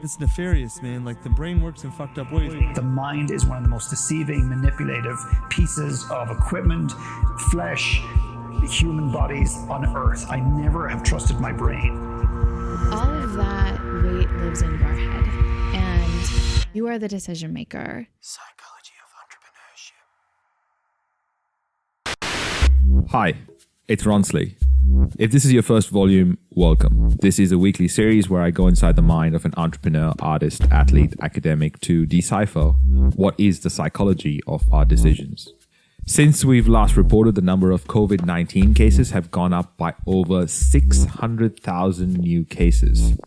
It's nefarious, man. Like, the brain works in fucked up ways. The mind is one of the most deceiving, manipulative pieces of equipment, flesh, human bodies on earth. I never have trusted my brain. All of that weight lives in your head, and you are the decision maker. Psychology of entrepreneurship. Hi, it's Ronsley. If this is your first volume, welcome. This is a weekly series where I go inside the mind of an entrepreneur, artist, athlete, academic to decipher what is the psychology of our decisions. Since we've last reported, the number of COVID-19 cases have gone up by over 600,000 new cases.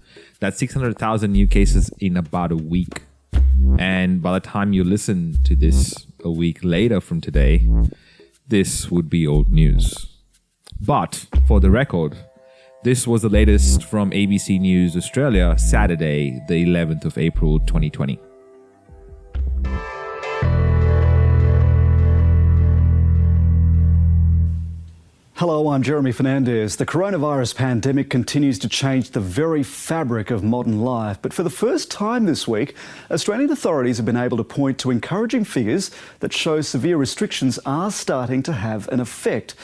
That's 600,000 new cases in about a week. And by the time you listen to this a week later from today, this would be old news. But for the record, this was the latest from ABC News Australia, Saturday, the 11th of April, 2020. Hello, I'm Jeremy Fernandez. The coronavirus pandemic continues to change the very fabric of modern life. But for the first time this week, Australian authorities have been able to point to encouraging figures that show severe restrictions are starting to have an effect.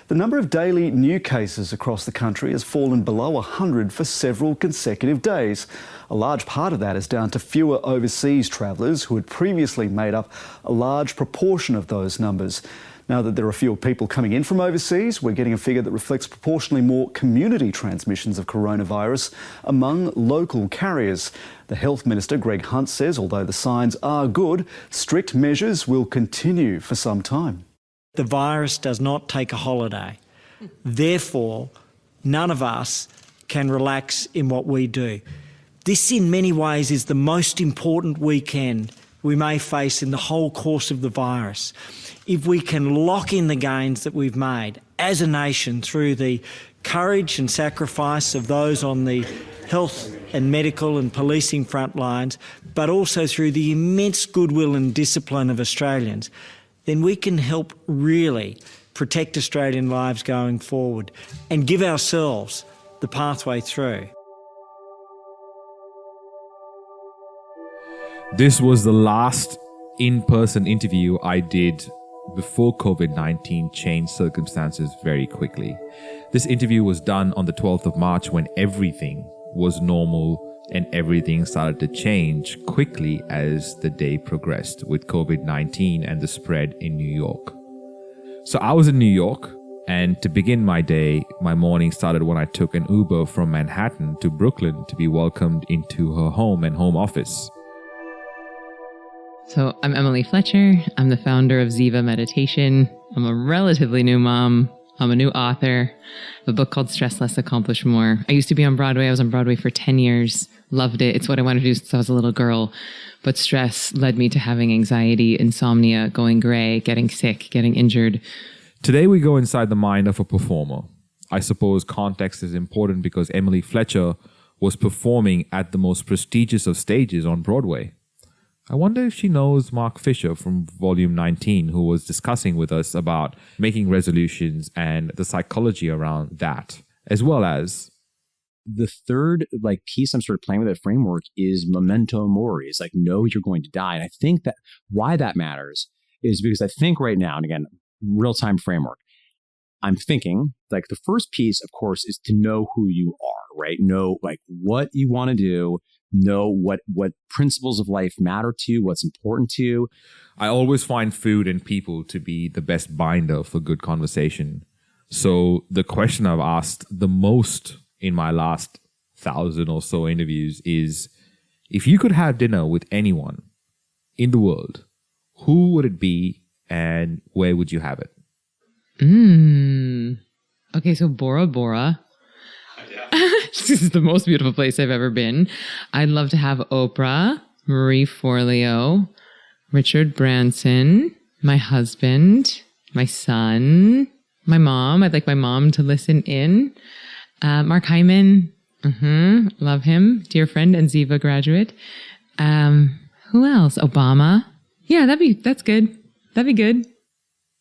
The number of daily new cases across the country has fallen below 100 for several consecutive days. A large part of that is down to fewer overseas travellers who had previously made up a large proportion of those numbers. Now that there are fewer people coming in from overseas, we're getting a figure that reflects proportionally more community transmissions of coronavirus among local carriers. The Health Minister, Greg Hunt, says although the signs are good, strict measures will continue for some time. The virus does not take a holiday. Therefore, none of us can relax in what we do. This, in many ways, is the most important weekend we may face in the whole course of the virus. If we can lock in the gains that we've made as a nation through the courage and sacrifice of those on the health and medical and policing front lines, but also through the immense goodwill and discipline of Australians, then we can help really protect Australian lives going forward and give ourselves the pathway through. This was the last in-person interview I did before COVID-19 changed circumstances very quickly. This interview was done on the 12th of March when everything was normal and everything started to change quickly as the day progressed with COVID-19 and the spread in New York. So I was in New York, and to begin my day, my morning started when I took an Uber from Manhattan to Brooklyn to be welcomed into her home and home office. So I'm Emily Fletcher. I'm the founder of Ziva Meditation. I'm a relatively new mom. I'm a new author. I have a book called Stress Less, Accomplish More. I used to be on Broadway. I was on Broadway for 10 years. Loved it. It's what I wanted to do since I was a little girl. But stress led me to having anxiety, insomnia, going gray, getting sick, getting injured. Today we go inside the mind of a performer. I suppose context is important because Emily Fletcher was performing at the most prestigious of stages on Broadway. I wonder if she knows Mark Fisher from Volume 19, who was discussing with us about making resolutions and the psychology around that, as well as the third piece I'm sort of playing with that framework is memento mori. It's like, know you're going to die. And I think that why that matters is because I think right now, and again, real-time framework, I'm thinking the first piece, of course, is to know who you are, right? Know what you want to do, know what principles of life matter to you, what's important to you. I always find food and people to be the best binder for good conversation. So the question I've asked the most in my last 1,000 or so interviews is, if you could have dinner with anyone in the world, who would it be and where would you have it? Okay, so Bora Bora. This is the most beautiful place I've ever been. I'd love to have Oprah, Marie Forleo, Richard Branson, my husband, my son, my mom. I'd like my mom to listen in. Mark Hyman, love him, dear friend and Ziva graduate. Who else? Obama. Yeah, that's good. That'd be good.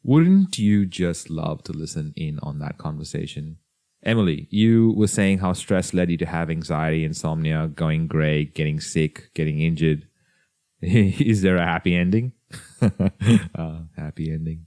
Wouldn't you just love to listen in on that conversation? Emily, you were saying how stress led you to have anxiety, insomnia, going gray, getting sick, getting injured. Is there a happy ending? Happy ending.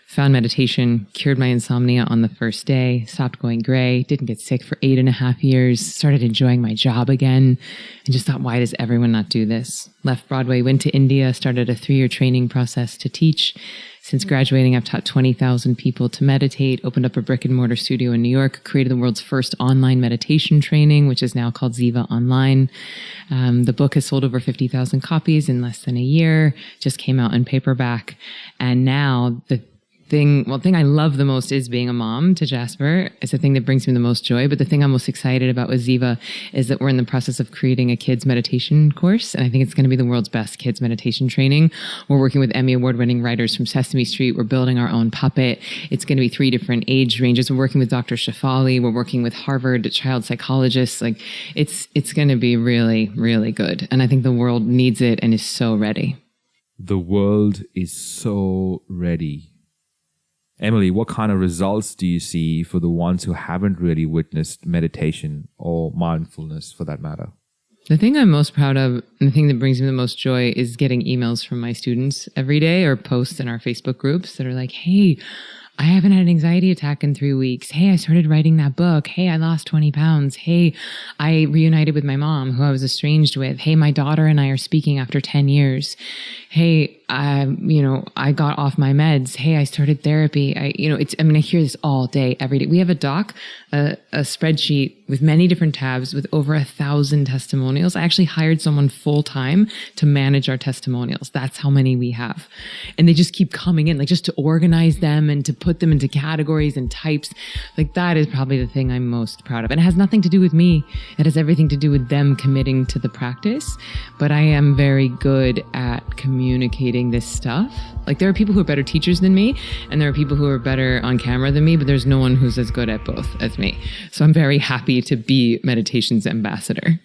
Found meditation, cured my insomnia on the first day, stopped going gray, didn't get sick for 8.5 years, started enjoying my job again, and just thought, why does everyone not do this? Left Broadway, went to India, started a 3-year training process to teach. Since graduating, I've taught 20,000 people to meditate, opened up a brick and mortar studio in New York, created the world's first online meditation training, which is now called Ziva Online. The book has sold over 50,000 copies in less than a year, just came out in paperback. And now the thing I love the most is being a mom to Jasper. It's the thing that brings me the most joy. But the thing I'm most excited about with Ziva is that we're in the process of creating a kids meditation course. And I think it's going to be the world's best kids meditation training. We're working with Emmy Award-winning writers from Sesame Street. We're building our own puppet. It's going to be 3 different age ranges. We're working with Dr. Shafali. We're working with Harvard child psychologists. Like it's going to be really, really good. And I think the world needs it and is so ready. The world is so ready. Emily, what kind of results do you see for the ones who haven't really witnessed meditation or mindfulness for that matter? The thing I'm most proud of and the thing that brings me the most joy is getting emails from my students every day or posts in our Facebook groups that are like, hey, I haven't had an anxiety attack in 3 weeks. Hey, I started writing that book. Hey, I lost 20 pounds. Hey, I reunited with my mom who I was estranged with. Hey, my daughter and I are speaking after 10 years. Hey, I got off my meds. Hey, I started therapy. I hear this all day, every day. We have a doc, a spreadsheet with many different tabs with over 1,000 testimonials. I actually hired someone full time to manage our testimonials. That's how many we have. And they just keep coming in, like just to organize them and to put them into categories and types. Like that is probably the thing I'm most proud of. And it has nothing to do with me. It has everything to do with them committing to the practice. But I am very good at communicating this stuff. Like there are people who are better teachers than me, and there are people who are better on camera than me, but there's no one who's as good at both as me. So I'm very happy to be meditation's ambassador.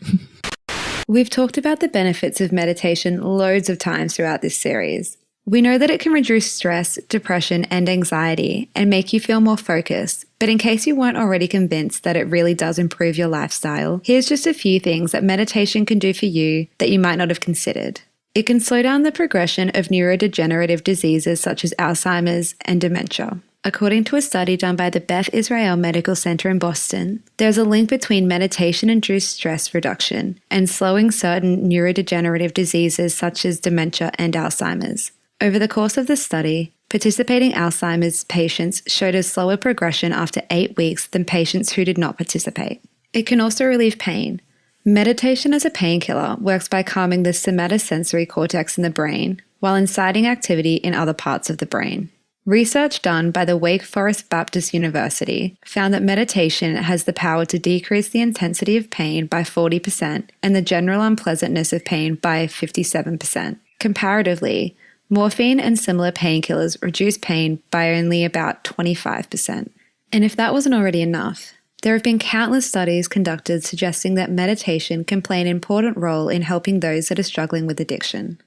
We've talked about the benefits of meditation loads of times throughout this series. We know that it can reduce stress, depression, and anxiety and make you feel more focused. But in case you weren't already convinced that it really does improve your lifestyle, here's just a few things that meditation can do for you that you might not have considered. It can slow down the progression of neurodegenerative diseases such as Alzheimer's and dementia. According to a study done by the Beth Israel Medical Center in Boston, there's a link between meditation-induced stress reduction and slowing certain neurodegenerative diseases such as dementia and Alzheimer's. Over the course of the study, participating Alzheimer's patients showed a slower progression after 8 weeks than patients who did not participate. It can also relieve pain. Meditation as a painkiller works by calming the somatosensory cortex in the brain while inciting activity in other parts of the brain. Research done by the Wake Forest Baptist University found that meditation has the power to decrease the intensity of pain by 40% and the general unpleasantness of pain by 57%. Comparatively, morphine and similar painkillers reduce pain by only about 25%. And if that wasn't already enough, there have been countless studies conducted suggesting that meditation can play an important role in helping those that are struggling with addiction.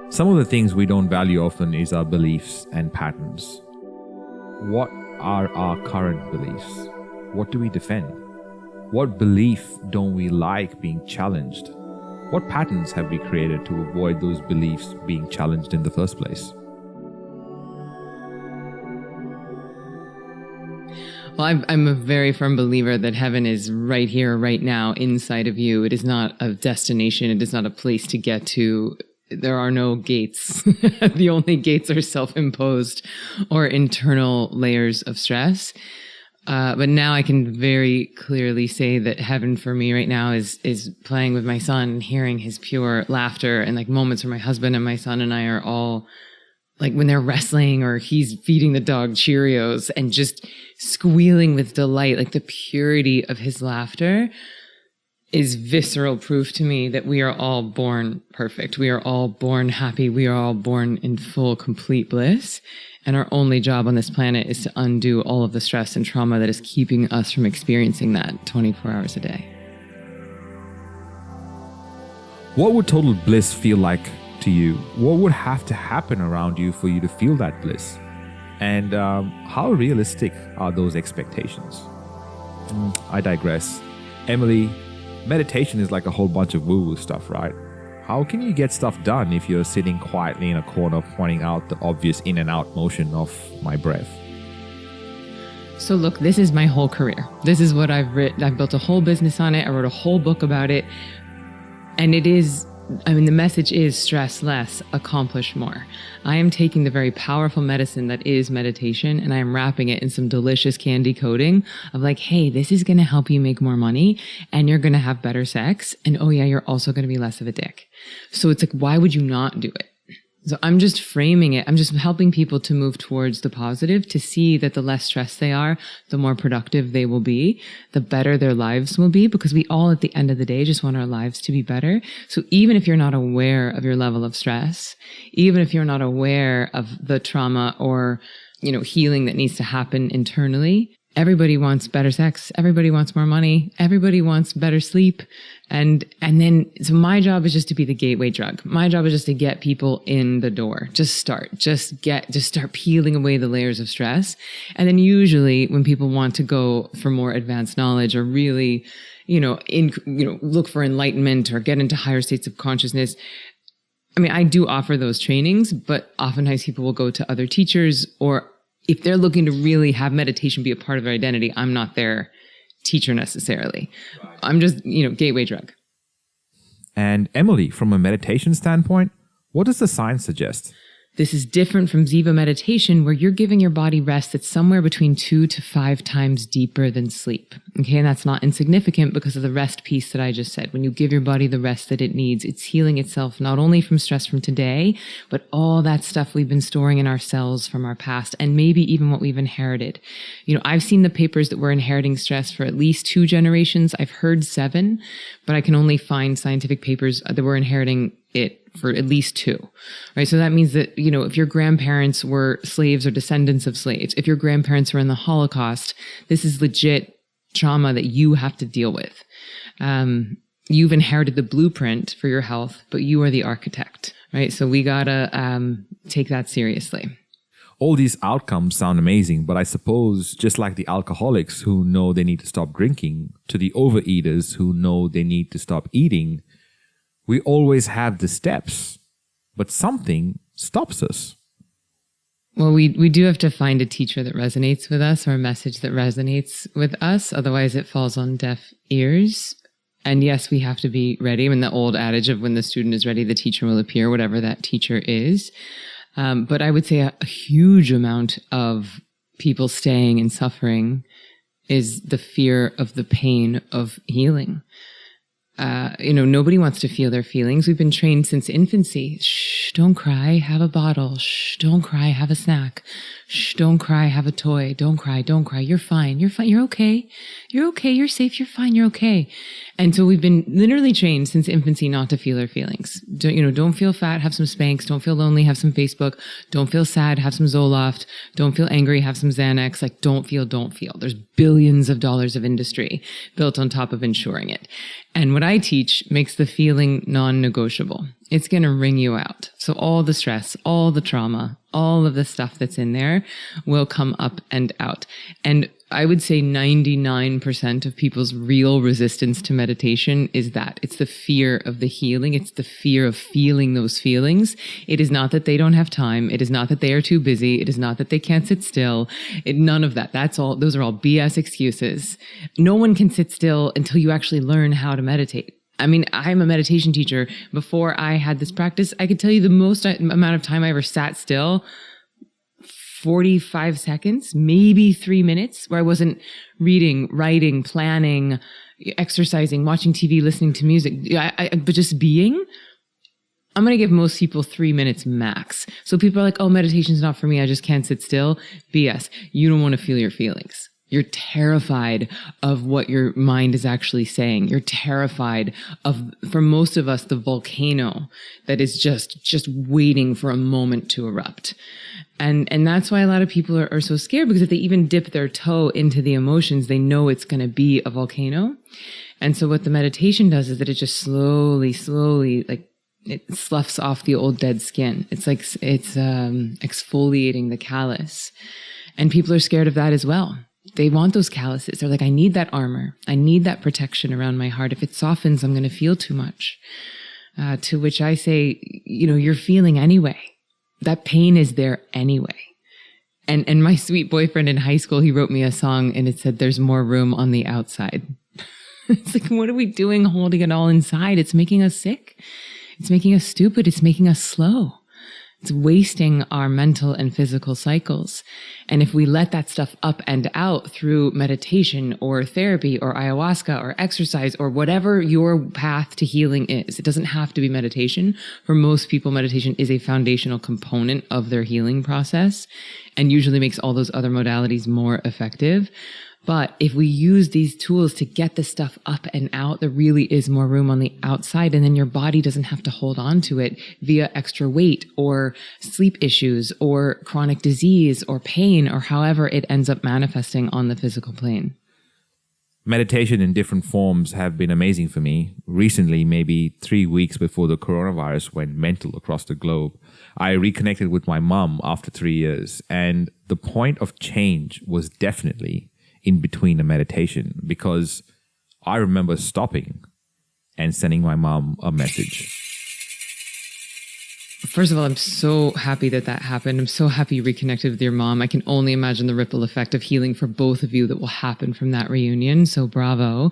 Some of the things we don't value often is our beliefs and patterns. What are our current beliefs? What do we defend? What belief don't we like being challenged? What patterns have we created to avoid those beliefs being challenged in the first place? Well, I'm a very firm believer that heaven is right here, right now, inside of you. It is not a destination. It is not a place to get to. There are no gates. The only gates are self-imposed or internal layers of stress. But now I can very clearly say that heaven for me right now is playing with my son and hearing his pure laughter and like moments where my husband and my son and I are all like when they're wrestling or he's feeding the dog Cheerios and just squealing with delight, like the purity of his laughter is visceral proof to me that we are all born perfect. We are all born happy. We are all born in full, complete bliss. And our only job on this planet is to undo all of the stress and trauma that is keeping us from experiencing that 24 hours a day. What would total bliss feel like to you? What would have to happen around you for you to feel that bliss? And how realistic are those expectations? I digress. Emily, meditation is like a whole bunch of woo-woo stuff, right? How can you get stuff done if you're sitting quietly in a corner pointing out the obvious in and out motion of my breath? So look, this is my whole career. This is what I've written. I've built a whole business on it. I wrote a whole book about it. And it is, the message is stress less, accomplish more. I am taking the very powerful medicine that is meditation, and I am wrapping it in some delicious candy coating of like, hey, this is going to help you make more money, and you're going to have better sex. And oh yeah, you're also going to be less of a dick. So it's like, why would you not do it? So I'm just framing it. I'm just helping people to move towards the positive, to see that the less stressed they are, the more productive they will be, the better their lives will be, because we all at the end of the day just want our lives to be better. So even if you're not aware of your level of stress, even if you're not aware of the trauma or, healing that needs to happen internally, everybody wants better sex. Everybody wants more money. Everybody wants better sleep. And then, so my job is just to be the gateway drug. My job is just to get people in the door. Just start peeling away the layers of stress. And then usually when people want to go for more advanced knowledge or really, look for enlightenment or get into higher states of consciousness, I do offer those trainings, but oftentimes people will go to other teachers, or if they're looking to really have meditation be a part of their identity, I'm not their teacher necessarily. Right. I'm just, gateway drug. And Emily, from a meditation standpoint, what does the science suggest? This is different from Ziva meditation, where you're giving your body rest that's somewhere between 2 to 5 times deeper than sleep. Okay. And that's not insignificant because of the rest piece that I just said. When you give your body the rest that it needs, it's healing itself, not only from stress from today, but all that stuff we've been storing in our cells from our past, and maybe even what we've inherited. I've seen the papers that we're inheriting stress for at least 2 generations. I've heard 7, but I can only find scientific papers that we're inheriting it for at least 2, right? So that means that, if your grandparents were slaves or descendants of slaves, if your grandparents were in the Holocaust, this is legit trauma that you have to deal with. You've inherited the blueprint for your health, but you are the architect, right? So we gotta take that seriously. All these outcomes sound amazing, but I suppose just like the alcoholics who know they need to stop drinking, to the overeaters who know they need to stop eating, we always have the steps, but something stops us. Well, we do have to find a teacher that resonates with us, or a message that resonates with us. Otherwise, it falls on deaf ears. And yes, we have to be ready. The old adage of when the student is ready, the teacher will appear, whatever that teacher is. But I would say a huge amount of people staying and suffering is the fear of the pain of healing. Nobody wants to feel their feelings. We've been trained since infancy. Shh, don't cry, have a bottle. Shh, don't cry, have a snack. Shh, don't cry, have a toy. Don't cry, don't cry. You're fine. You're fine. You're okay. You're okay. You're safe. You're fine. You're okay. And so we've been literally trained since infancy not to feel our feelings. Don't feel fat, have some Spanx. Don't feel lonely, have some Facebook. Don't feel sad, have some Zoloft. Don't feel angry, have some Xanax. Like, don't feel. There's billions of dollars of industry built on top of ensuring it. And what I teach makes the feeling non-negotiable. It's going to wring you out. So all the stress, all the trauma, all of the stuff that's in there will come up and out. And I would say 99% of people's real resistance to meditation is that. It's the fear of the healing. It's the fear of feeling those feelings. It is not that they don't have time. It is not that they are too busy. It is not that they can't sit still. None of that. Those are all BS excuses. No one can sit still until you actually learn how to meditate. I'm a meditation teacher. Before I had this practice, I could tell you the most amount of time I ever sat still, 45 seconds, maybe 3 minutes, where I wasn't reading, writing, planning, exercising, watching TV, listening to music, but just being. I'm going to give most people 3 minutes max. So people are like, oh, meditation's not for me. I just can't sit still. BS. You don't want to feel your feelings. You're terrified of what your mind is actually saying. You're terrified of, for most of us, the volcano that is just waiting for a moment to erupt. And that's why a lot of people are so scared, because if they even dip their toe into the emotions, they know it's going to be a volcano. And so what the meditation does is that it just slowly, It sloughs off the old dead skin. It's like it's exfoliating the callus. And people are scared of that as well. They want those calluses. They're like, I need that armor. I need that protection around my heart. If it softens, I'm going to feel too much. To which I say, you're feeling anyway. That pain is there anyway. And my sweet boyfriend in high school, he wrote me a song and it said, there's more room on the outside. It's like, what are we doing holding it all inside? It's making us sick. It's making us stupid. It's making us slow. It's wasting our mental and physical cycles. And if we let that stuff up and out through meditation or therapy or ayahuasca or exercise or whatever your path to healing is, it doesn't have to be meditation. For most people, meditation is a foundational component of their healing process and usually makes all those other modalities more effective. But if we use these tools to get the stuff up and out, there really is more room on the outside. And then your body doesn't have to hold on to it via extra weight or sleep issues or chronic disease or pain or however it ends up manifesting on the physical plane. Meditation in different forms have been amazing for me. Recently, maybe 3 weeks before the coronavirus went mental across the globe, I reconnected with my mum after 3 years. And the point of change was definitely in between the meditation, because I remember stopping and sending my mom a message. First of all, I'm so happy that happened. I'm so happy you reconnected with your mom. I can only imagine the ripple effect of healing for both of you that will happen from that reunion. So bravo.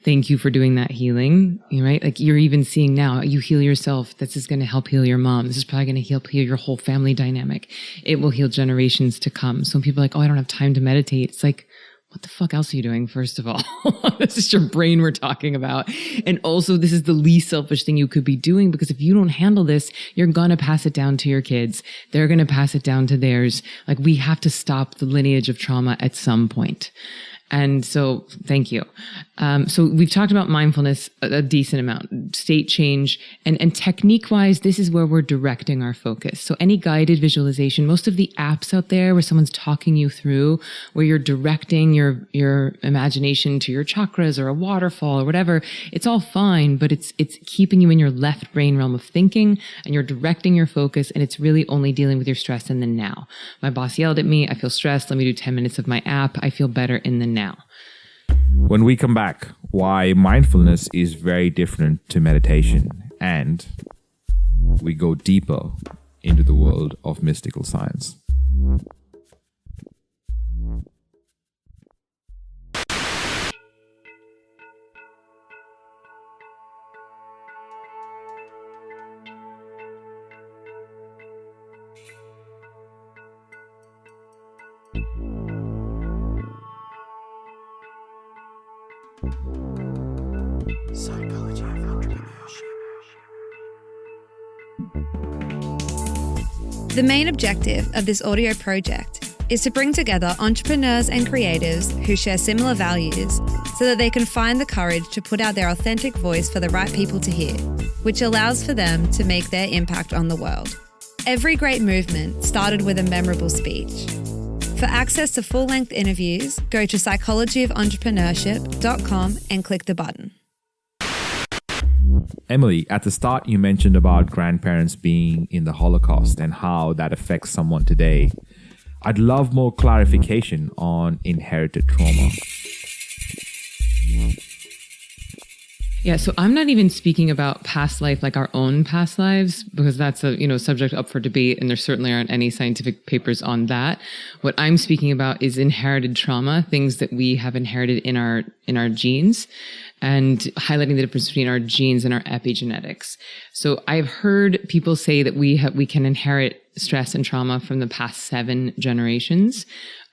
Thank you for doing that healing. Right? Like you're even seeing now, you heal yourself. This is going to help heal your mom. This is probably going to help heal your whole family dynamic. It will heal generations to come. So when people are like, oh, I don't have time to meditate. It's like, what the fuck else are you doing, first of all? This is your brain we're talking about. And also, this is the least selfish thing you could be doing, because if you don't handle this, you're going to pass it down to your kids. They're going to pass it down to theirs. Like, we have to stop the lineage of trauma at some point. And so, thank you. So we've talked about mindfulness a decent amount, state change, and technique-wise, this is where we're directing our focus. So any guided visualization, most of the apps out there where someone's talking you through, where you're directing your imagination to your chakras or a waterfall or whatever, it's all fine, but it's keeping you in your left brain realm of thinking, and you're directing your focus, and it's really only dealing with your stress in the now. My boss yelled at me. I feel stressed. Let me do 10 minutes of my app. I feel better in the now. When we come back, why mindfulness is very different to meditation, and we go deeper into the world of mystical science. Psychology of Entrepreneurship. The main objective of this audio project is to bring together entrepreneurs and creatives who share similar values so that they can find the courage to put out their authentic voice for the right people to hear, which allows for them to make their impact on the world. Every great movement started with a memorable speech. For access to full-length interviews, go to psychologyofentrepreneurship.com and click the button. Emily, at the start you mentioned about grandparents being in the Holocaust and how that affects someone today. I'd love more clarification on inherited trauma. Yeah, so I'm not even speaking about past life, like our own past lives, because that's a subject up for debate, and there certainly aren't any scientific papers on that. What I'm speaking about is inherited trauma, things that we have inherited in our genes, and highlighting the difference between our genes and our epigenetics. So I've heard people say that we can inherit stress and trauma from the past 7 generations.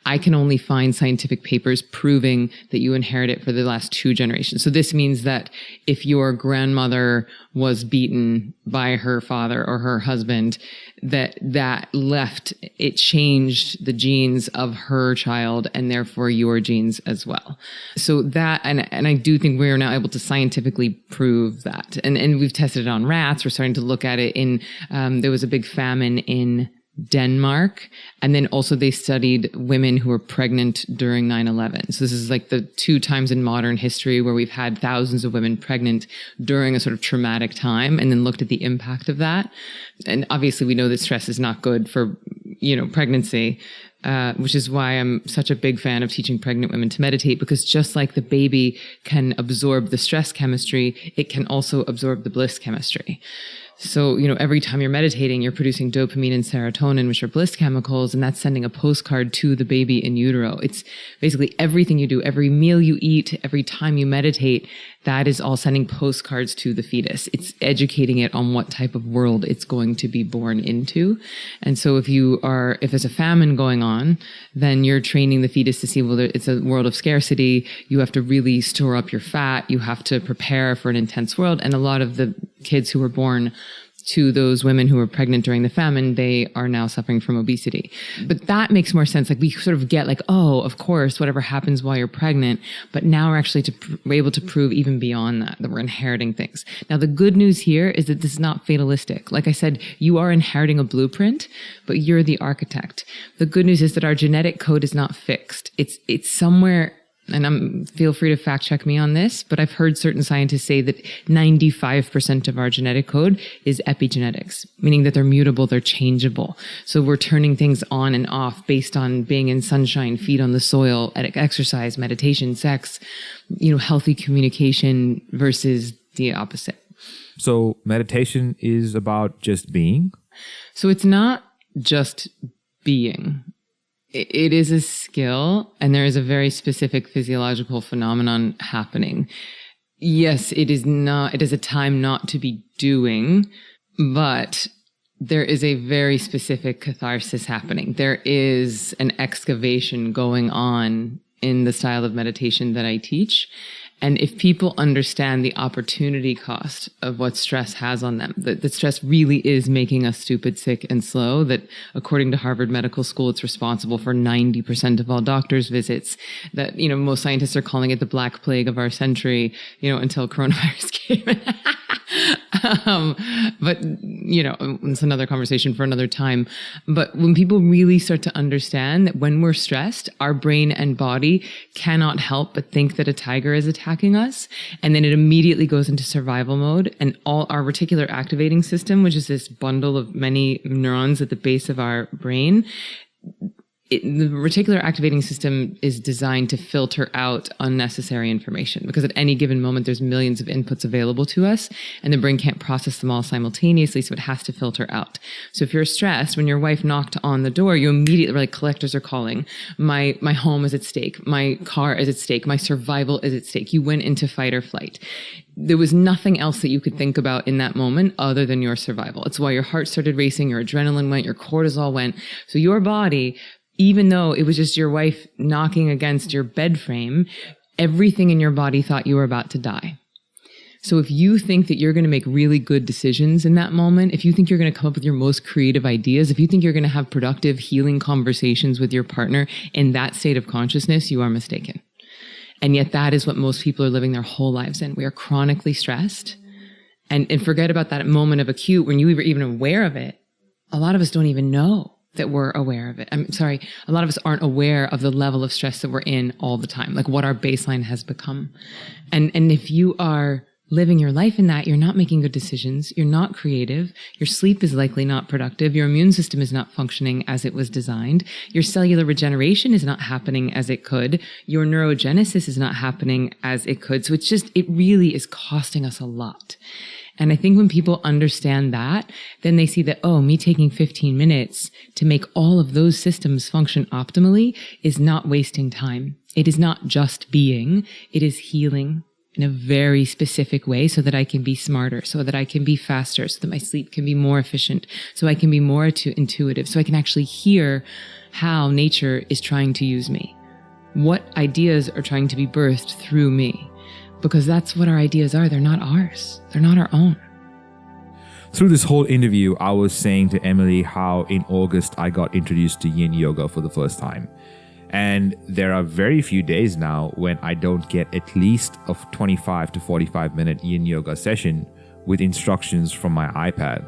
I can only find scientific papers proving that you inherit it for the last 2 generations. So this means that if your grandmother was beaten by her father or her husband, that left, it changed the genes of her child and therefore your genes as well. So that, and I do think we are now able to scientifically prove that. And we've tested it on rats. We're starting to look at it in, there was a big famine in Denmark. And then also they studied women who were pregnant during 9/11. So this is like the 2 times in modern history where we've had thousands of women pregnant during a sort of traumatic time, and then looked at the impact of that. And obviously we know that stress is not good for, pregnancy, which is why I'm such a big fan of teaching pregnant women to meditate, because just like the baby can absorb the stress chemistry, it can also absorb the bliss chemistry. So, every time you're meditating, you're producing dopamine and serotonin, which are bliss chemicals, and that's sending a postcard to the baby in utero. It's basically everything you do, every meal you eat, every time you meditate, that is all sending postcards to the fetus. It's educating it on what type of world it's going to be born into. And so if there's a famine going on, then you're training the fetus to see, well, it's a world of scarcity. You have to really store up your fat. You have to prepare for an intense world. And a lot of the kids who were born to those women who were pregnant during the famine, they are now suffering from obesity. But that makes more sense. Like we sort of get like, oh, of course, whatever happens while you're pregnant. But now we're actually we're able to prove even beyond that we're inheriting things. Now, the good news here is that this is not fatalistic. Like I said, you are inheriting a blueprint, but you're the architect. The good news is that our genetic code is not fixed. It's somewhere. And feel free to fact check me on this, but I've heard certain scientists say that 95% of our genetic code is epigenetics, meaning that they're mutable, they're changeable. So we're turning things on and off based on being in sunshine, feet on the soil, exercise, meditation, sex, healthy communication versus the opposite. So meditation is about just being? So it's not just being. It is a skill, and there is a very specific physiological phenomenon happening. Yes, it is a time not to be doing, but there is a very specific catharsis happening. There is an excavation going on in the style of meditation that I teach. And if people understand the opportunity cost of what stress has on them, that stress really is making us stupid, sick, and slow, that according to Harvard Medical School, it's responsible for 90% of all doctors' visits, that, most scientists are calling it the black plague of our century, until coronavirus came. But, it's another conversation for another time. But when people really start to understand that when we're stressed, our brain and body cannot help but think that a tiger is attacking us. And then it immediately goes into survival mode. And all our reticular activating system, which is this bundle of many neurons at the base of our brain, the reticular activating system is designed to filter out unnecessary information, because at any given moment, there's millions of inputs available to us, and the brain can't process them all simultaneously, so it has to filter out. So if you're stressed, when your wife knocked on the door, you immediately, like, collectors are calling, my home is at stake, my car is at stake, my survival is at stake. You went into fight or flight. There was nothing else that you could think about in that moment other than your survival. It's why your heart started racing, your adrenaline went, your cortisol went. So your body, even though it was just your wife knocking against your bed frame, everything in your body thought you were about to die. So if you think that you're going to make really good decisions in that moment, if you think you're going to come up with your most creative ideas, if you think you're going to have productive, healing conversations with your partner in that state of consciousness, you are mistaken. And yet that is what most people are living their whole lives in. We are chronically stressed. And forget about that moment of acute when you were even aware of it. A lot of us don't even know that we're aware of it. A lot of us aren't aware of the level of stress that we're in all the time, like what our baseline has become. And if you are living your life in that, you're not making good decisions, you're not creative, your sleep is likely not productive, your immune system is not functioning as it was designed, your cellular regeneration is not happening as it could, your neurogenesis is not happening as it could. So it really is costing us a lot. And I think when people understand that, then they see that, me taking 15 minutes to make all of those systems function optimally is not wasting time. It is not just being, it is healing in a very specific way so that I can be smarter, so that I can be faster, so that my sleep can be more efficient, so I can be more intuitive, so I can actually hear how nature is trying to use me, what ideas are trying to be birthed through me. Because that's what our ideas are. They're not ours. They're not our own. Through this whole interview, I was saying to Emily how in August I got introduced to yin yoga for the first time. And there are very few days now when I don't get at least a 25 to 45 minute yin yoga session with instructions from my iPad.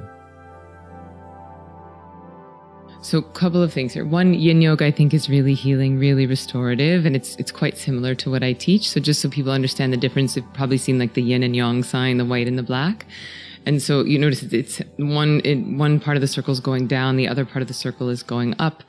So a couple of things here. One, yin yoga, I think, is really healing, really restorative, and it's quite similar to what I teach. So just so people understand the difference, you've probably seen like the yin and yang sign, the white and the black. And so you notice it's one part of the circle is going down, the other part of the circle is going up,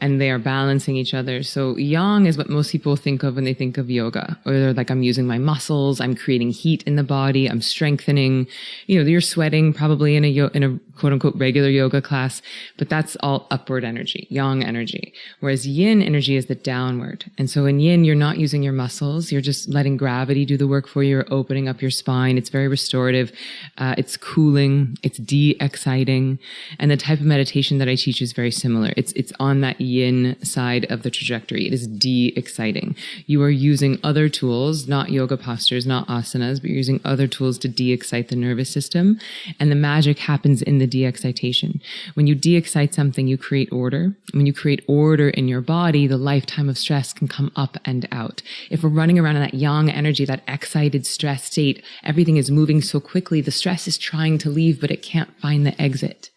and they are balancing each other. So yang is what most people think of when they think of yoga, or they're like, I'm using my muscles, I'm creating heat in the body, I'm strengthening. You know, you're sweating probably in a quote unquote regular yoga class, but that's all upward energy, yang energy. Whereas yin energy is the downward. And so in yin, you're not using your muscles, you're just letting gravity do the work for you, you're opening up your spine. It's very restorative. It's cooling, it's de-exciting. And the type of meditation that I teach is very similar. It's on that yin side of the trajectory. It is de-exciting. You are using other tools, not yoga postures, not asanas, but you're using other tools to de-excite the nervous system. And the magic happens in the de-excitation. When you de-excite something, you create order. When you create order in your body, the lifetime of stress can come up and out. If we're running around in that yang energy, that excited stress state, everything is moving so quickly, the stress is trying to leave, but it can't find the exit.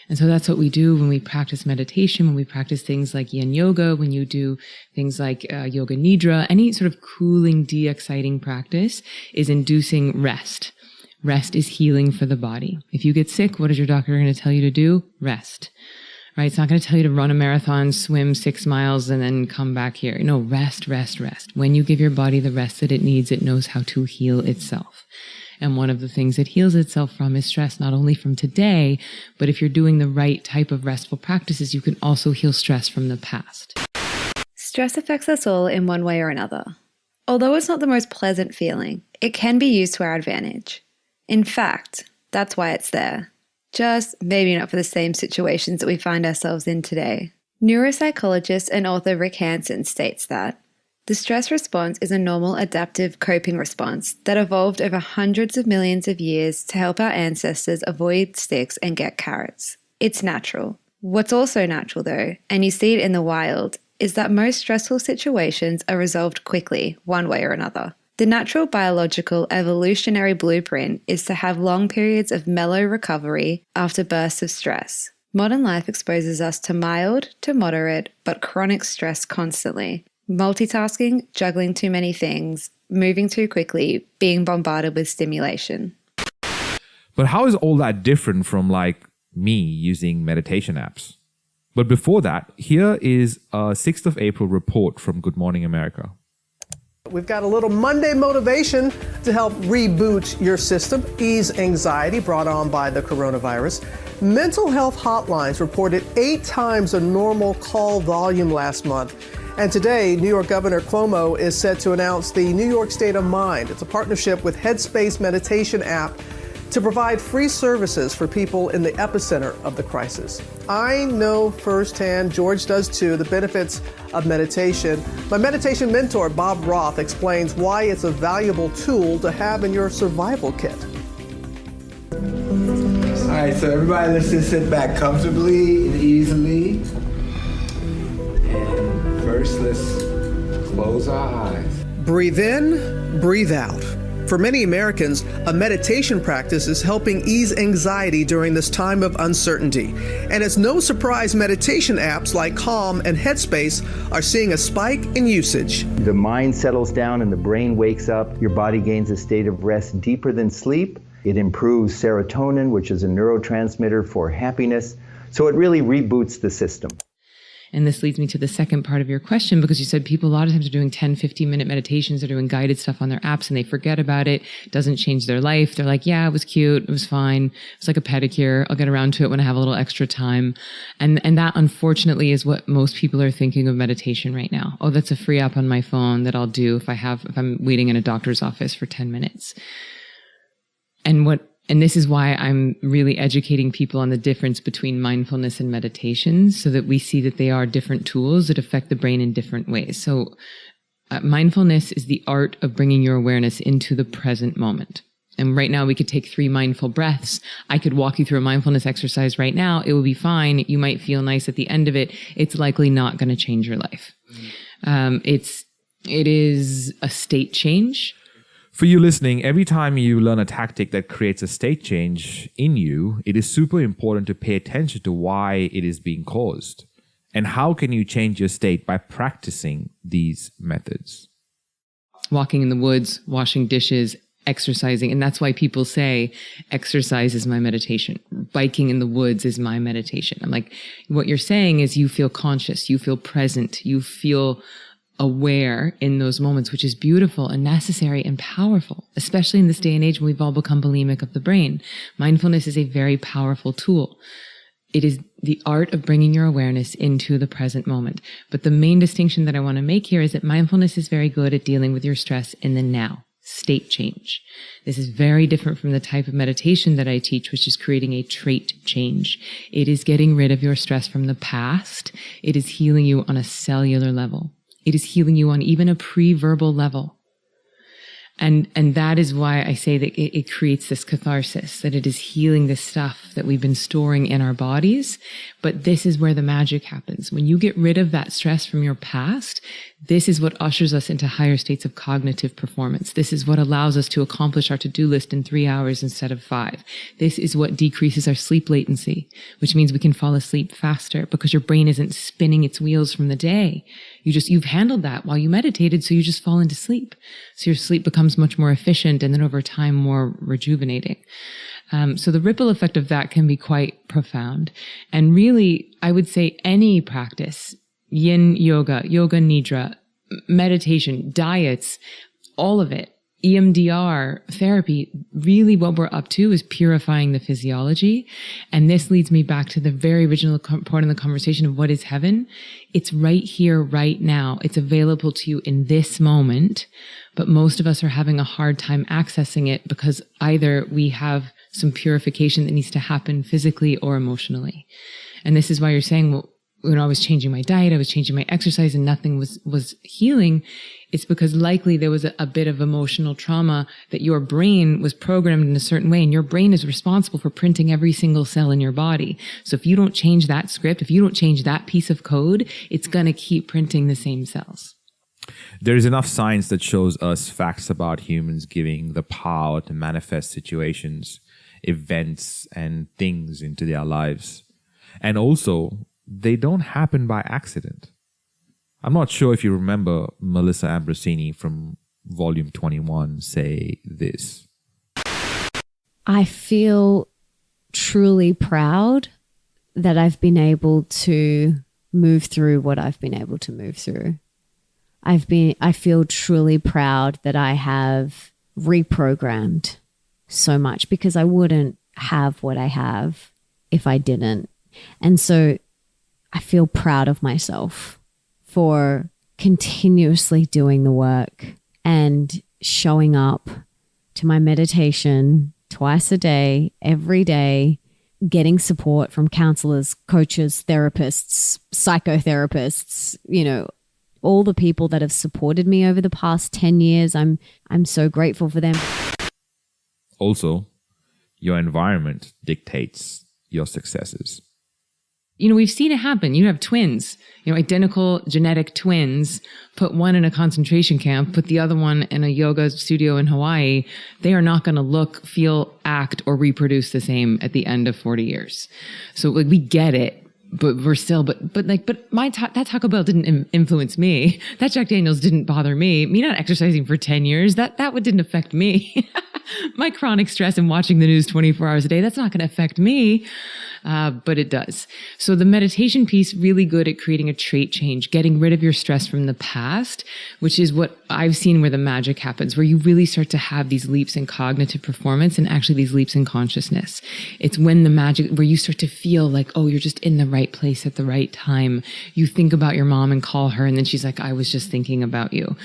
And so that's what we do when we practice meditation, when we practice things like yin yoga, when you do things like yoga nidra, any sort of cooling, de-exciting practice is inducing rest. Rest is healing for the body. If you get sick, what is your doctor going to tell you to do? Rest. Right? It's not going to tell you to run a marathon, swim 6 miles, and then come back here. No, rest, rest, rest. When you give your body the rest that it needs, it knows how to heal itself. And one of the things it heals itself from is stress, not only from today, but if you're doing the right type of restful practices, you can also heal stress from the past. Stress affects us all in one way or another. Although it's not the most pleasant feeling, it can be used to our advantage. In fact, that's why it's there. Just maybe not for the same situations that we find ourselves in today. Neuropsychologist and author Rick Hanson states that the stress response is a normal adaptive coping response that evolved over hundreds of millions of years to help our ancestors avoid sticks and get carrots. It's natural. What's also natural though, and you see it in the wild, is that most stressful situations are resolved quickly, one way or another. The natural biological evolutionary blueprint is to have long periods of mellow recovery after bursts of stress. Modern life exposes us to mild to moderate but chronic stress constantly. Multitasking, juggling too many things, moving too quickly, being bombarded with stimulation. But how is all that different from like me using meditation apps? But before that, here is a 6th of April report from Good Morning America. We've got a little Monday motivation to help reboot your system, ease anxiety brought on by the coronavirus. Mental health hotlines reported 8 times a normal call volume last month. And today, New York Governor Cuomo is set to announce the New York State of Mind. It's a partnership with Headspace meditation app to provide free services for people in the epicenter of the crisis. I know firsthand, George does too, the benefits of meditation. My meditation mentor, Bob Roth, explains why it's a valuable tool to have in your survival kit. All right, so everybody, let's just sit back comfortably and easily. And first, let's close our eyes. Breathe in, breathe out. For many Americans, a meditation practice is helping ease anxiety during this time of uncertainty. And it's no surprise meditation apps like Calm and Headspace are seeing a spike in usage. The mind settles down and the brain wakes up. Your body gains a state of rest deeper than sleep. It improves serotonin, which is a neurotransmitter for happiness. So it really reboots the system. And this leads me to the second part of your question, because you said people a lot of times are doing 10, 15-minute meditations, they're doing guided stuff on their apps and they forget about it. It doesn't change their life. They're like, yeah, it was cute. It was fine. It's like a pedicure. I'll get around to it when I have a little extra time. And that unfortunately is what most people are thinking of meditation right now. Oh, that's a free app on my phone that I'll do if I'm waiting in a doctor's office for 10 minutes. And this is why I'm really educating people on the difference between mindfulness and meditation, so that we see that they are different tools that affect the brain in different ways. So mindfulness is the art of bringing your awareness into the present moment. And right now we could take 3 mindful breaths. I could walk you through a mindfulness exercise right now. It will be fine. You might feel nice at the end of it. It's likely not going to change your life. It is a state change. For you listening, every time you learn a tactic that creates a state change in you, it is super important to pay attention to why it is being caused. And how can you change your state by practicing these methods? Walking in the woods, washing dishes, exercising. And that's why people say exercise is my meditation. Biking in the woods is my meditation. I'm like, what you're saying is you feel conscious, you feel present, you feel aware in those moments, which is beautiful and necessary and powerful, especially in this day and age when we've all become bulimic of the brain. Mindfulness is a very powerful tool. It is the art of bringing your awareness into the present moment. But the main distinction that I want to make here is that mindfulness is very good at dealing with your stress in the now, state change. This is very different from the type of meditation that I teach, which is creating a trait change. It is getting rid of your stress from the past. It is healing you on a cellular level. It is healing you on even a pre-verbal level. And that is why I say that it creates this catharsis, that it is healing this stuff that we've been storing in our bodies. But this is where the magic happens. When you get rid of that stress from your past, this is what ushers us into higher states of cognitive performance. This is what allows us to accomplish our to-do list in 3 hours instead of 5. This is what decreases our sleep latency, which means we can fall asleep faster because your brain isn't spinning its wheels from the day. You've handled that while you meditated, so you just fall into sleep. So your sleep becomes much more efficient and then over time more rejuvenating. So the ripple effect of that can be quite profound. And really, I would say any practice, yin yoga, yoga nidra, meditation, diets, all of it, EMDR, therapy, really what we're up to is purifying the physiology. And this leads me back to the very original part of the conversation of what is heaven. It's right here, right now. It's available to you in this moment. But most of us are having a hard time accessing it because either we have some purification that needs to happen physically or emotionally. And this is why you're saying, well, when I was changing my diet, I was changing my exercise and nothing was healing. It's because likely there was a bit of emotional trauma that your brain was programmed in a certain way, and your brain is responsible for printing every single cell in your body. So if you don't change that script, if you don't change that piece of code, it's going to keep printing the same cells. There is enough science that shows us facts about humans giving the power to manifest situations, events, and things into their lives. And also, they don't happen by accident. I'm not sure if you remember Melissa Ambrosini from volume 21 say this. I feel truly proud that I've been able to move through what I've been able to move through. I feel truly proud that I have reprogrammed so much because I wouldn't have what I have if I didn't. And so I feel proud of myself for continuously doing the work and showing up to my meditation twice a day, every day, getting support from counselors, coaches, therapists, psychotherapists, all the people that have supported me over the past 10 years. I'm so grateful for them. Also, your environment dictates your successes. We've seen it happen. You have twins, identical genetic twins, put one in a concentration camp, put the other one in a yoga studio in Hawaii. They are not going to look, feel, act, or reproduce the same at the end of 40 years. So we get it, but we're still, but that Taco Bell didn't influence me. That Jack Daniels didn't bother me. Me not exercising for 10 years, that didn't affect me. My chronic stress and watching the news 24 hours a day, that's not going to affect me. But it does. So the meditation piece, really good at creating a trait change, getting rid of your stress from the past, which is what I've seen where the magic happens, where you really start to have these leaps in cognitive performance and actually these leaps in consciousness. It's when the magic, where you start to feel like, oh, you're just in the right place at the right time. You think about your mom and call her, and then she's like, I was just thinking about you.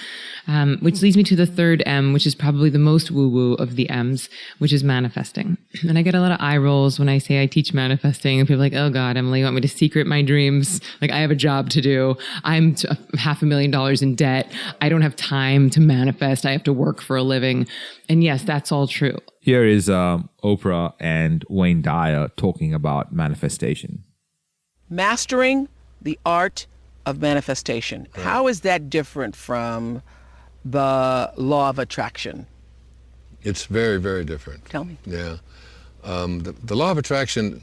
Which leads me to the third M, which is probably the most woo-woo of the M's, which is manifesting. And I get a lot of eye rolls when I say I teach manifesting, and people are like, oh God, Emily, you want me to secret my dreams? Like, I have a job to do. I'm $500,000 in debt. I don't have time to manifest. I have to work for a living. And yes, that's all true. Here is Oprah and Wayne Dyer talking about manifestation. Mastering the art of manifestation. How is that different from the law of attraction? It's very, very different. Tell me. Yeah. The law of attraction,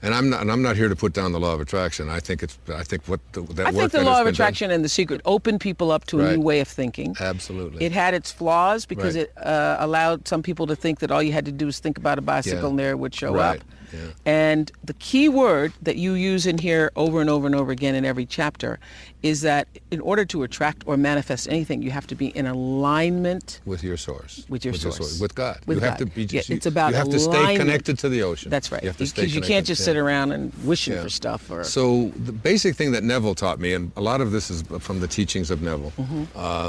and I'm not here to put down the law of attraction. I think the law of attraction and The Secret opened people up to a new way of thinking. Absolutely. It had its flaws because it allowed some people to think that all you had to do was think about a bicycle and there it would show up. Yeah. And the key word that you use in here over and over and over again in every chapter is that in order to attract or manifest anything, you have to be in alignment with your source. With God. You have to be. It's about you have to stay connected to the ocean. That's right. Because you can't just sit around and wishing for stuff. So the basic thing that Neville taught me, and a lot of this is from the teachings of Neville,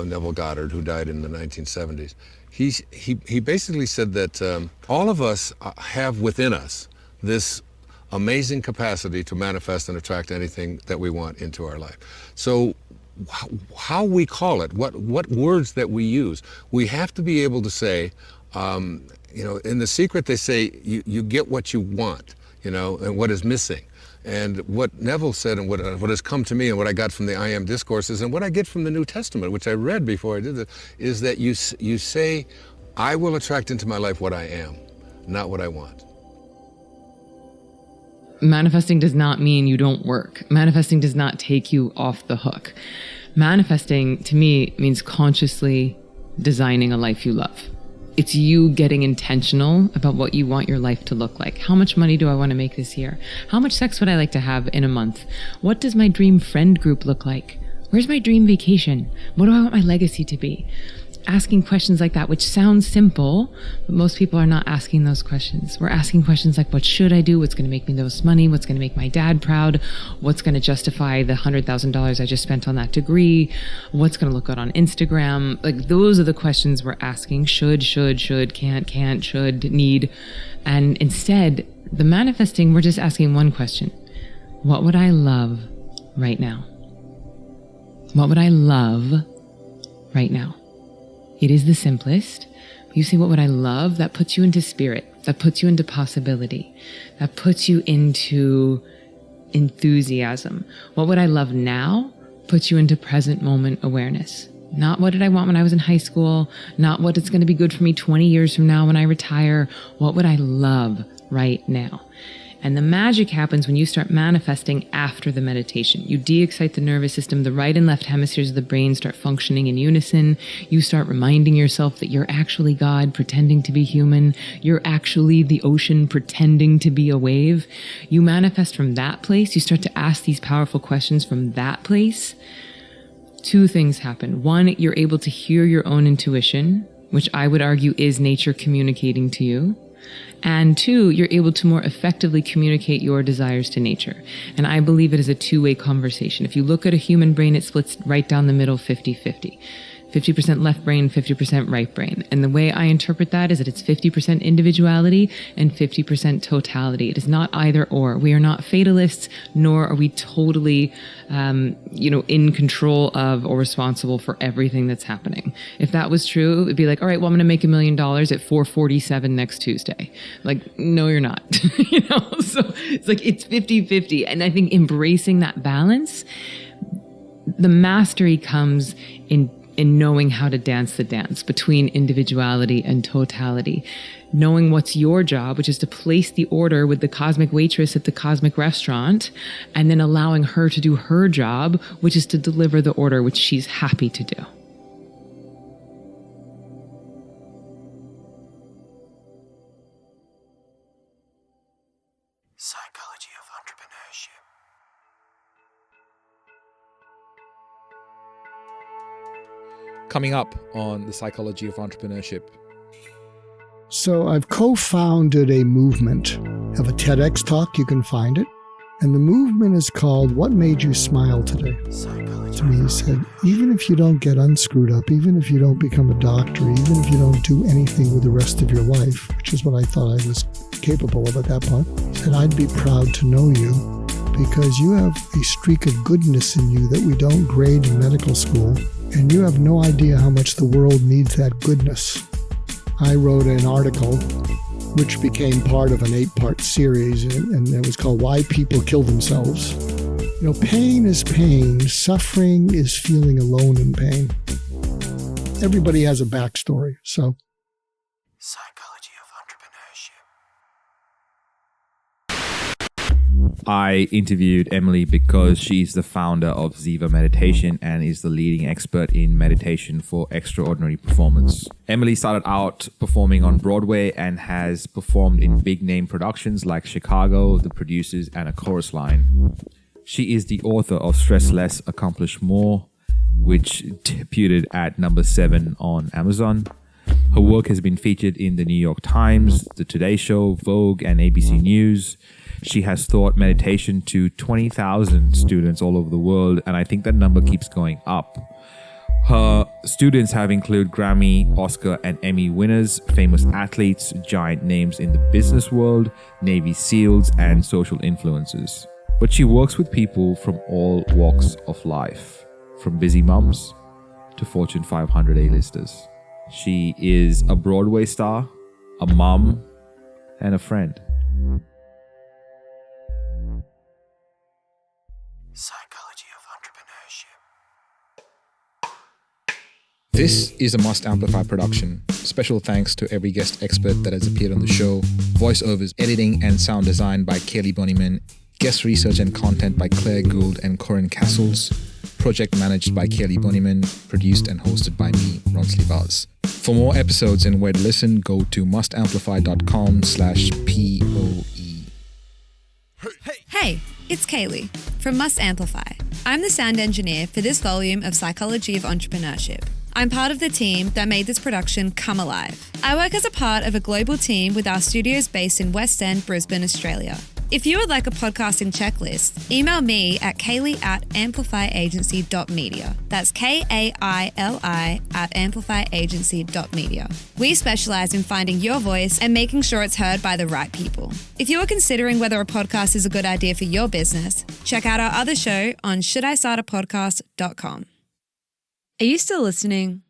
Neville Goddard, who died in the 1970s. He basically said that all of us have within us this amazing capacity to manifest and attract anything that we want into our life. So how we call it, what words that we use, we have to be able to say, in The Secret they say you get what you want, and what is missing. And what Neville said and what has come to me and what I got from the I Am discourses and what I get from the New Testament, which I read before I did this, is that you say, I will attract into my life what I am, not what I want. Manifesting does not mean you don't work. Manifesting does not take you off the hook. Manifesting, to me, means consciously designing a life you love. It's you getting intentional about what you want your life to look like. How much money do I want to make this year? How much sex would I like to have in a month? What does my dream friend group look like? Where's my dream vacation? What do I want my legacy to be? Asking questions like that, which sounds simple, but most people are not asking those questions. We're asking questions like, what should I do? What's going to make me the most money? What's going to make my dad proud? What's going to justify the $100,000 I just spent on that degree? What's going to look good on Instagram? Like, those are the questions we're asking. Should, can't, should, need. And instead, the manifesting, we're just asking one question. What would I love right now? What would I love right now? It is the simplest. You say, what would I love? That puts you into spirit. That puts you into possibility. That puts you into enthusiasm. What would I love now? Puts you into present moment awareness. Not what did I want when I was in high school? Not what is going to be good for me 20 years from now when I retire. What would I love right now? And the magic happens when you start manifesting after the meditation. You de-excite the nervous system. The right and left hemispheres of the brain start functioning in unison. You start reminding yourself that you're actually God pretending to be human. You're actually the ocean pretending to be a wave. You manifest from that place. You start to ask these powerful questions from that place. Two things happen. One, you're able to hear your own intuition, which I would argue is nature communicating to you. And two, you're able to more effectively communicate your desires to nature. And I believe it is a two-way conversation. If you look at a human brain, it splits right down the middle, 50-50. 50% left brain, 50% right brain. And the way I interpret that is that it's 50% individuality and 50% totality. It is not either or. We are not fatalists, nor are we totally, in control of or responsible for everything that's happening. If that was true, it'd be like, all right, well, I'm going to make $1 million at 4:47 next Tuesday. Like, no, you're not. So it's like, it's 50-50. And I think embracing that balance, the mastery comes in knowing how to dance the dance between individuality and totality. Knowing what's your job, which is to place the order with the cosmic waitress at the cosmic restaurant, and then allowing her to do her job, which is to deliver the order which she's happy to do. Psychology of Entrepreneurship. Coming up on the Psychology of Entrepreneurship. So I've co-founded a movement. I have a TEDx talk, you can find it. And the movement is called What Made You Smile Today? To me, he said, even if you don't get unscrewed up, even if you don't become a doctor, even if you don't do anything with the rest of your life, which is what I thought I was capable of at that point, he said, I'd be proud to know you because you have a streak of goodness in you that we don't grade in medical school. And you have no idea how much the world needs that goodness. I wrote an article which became part of an 8-part series, and it was called Why People Kill Themselves. Pain is pain. Suffering is feeling alone in pain. Everybody has a backstory. So Psychology of entrepreneurship. I interviewed Emily because she's the founder of Ziva Meditation and is the leading expert in meditation for extraordinary performance. Emily started out performing on Broadway and has performed in big name productions like Chicago, The Producers, and A Chorus Line. She is the author of Stress Less, Accomplish More, which debuted at number 7 on Amazon. Her work has been featured in the New York Times, The Today Show, Vogue, and ABC News. She has taught meditation to 20,000 students all over the world, and I think that number keeps going up. Her students have included Grammy, Oscar, and Emmy winners, famous athletes, giant names in the business world, Navy SEALs, and social influencers. But she works with people from all walks of life, from busy mums to Fortune 500 A-listers. She is a Broadway star, a mom, and a friend. Psychology of entrepreneurship. This is a Must Amplify production. Special thanks to every guest expert that has appeared on the show. Voiceovers, editing, and sound design by Kaylee Bonnyman. Guest research and content by Claire Gould and Corinne Castles. Project managed by Kaylee Bonnyman. Produced and hosted by me, Ronsley Vaz. For more episodes and where to listen, go to mustamplify.com/POE. Hey, it's Kaylee from Must Amplify. I'm the sound engineer for this volume of Psychology of Entrepreneurship. I'm part of the team that made this production come alive. I work as a part of a global team with our studios based in West End, Brisbane, Australia. If you would like a podcasting checklist, email me at kaylee@amplifyagency.media. That's KAILI@amplifyagency.media. We specialize in finding your voice and making sure it's heard by the right people. If you are considering whether a podcast is a good idea for your business, check out our other show on shouldistartapodcast.com. Are you still listening?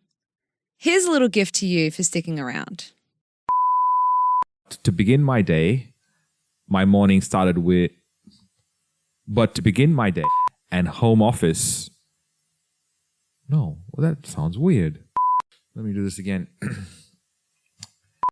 Here's a little gift to you for sticking around. To begin my day, my morning started with, and home office. No, well, that sounds weird. Let me do this again.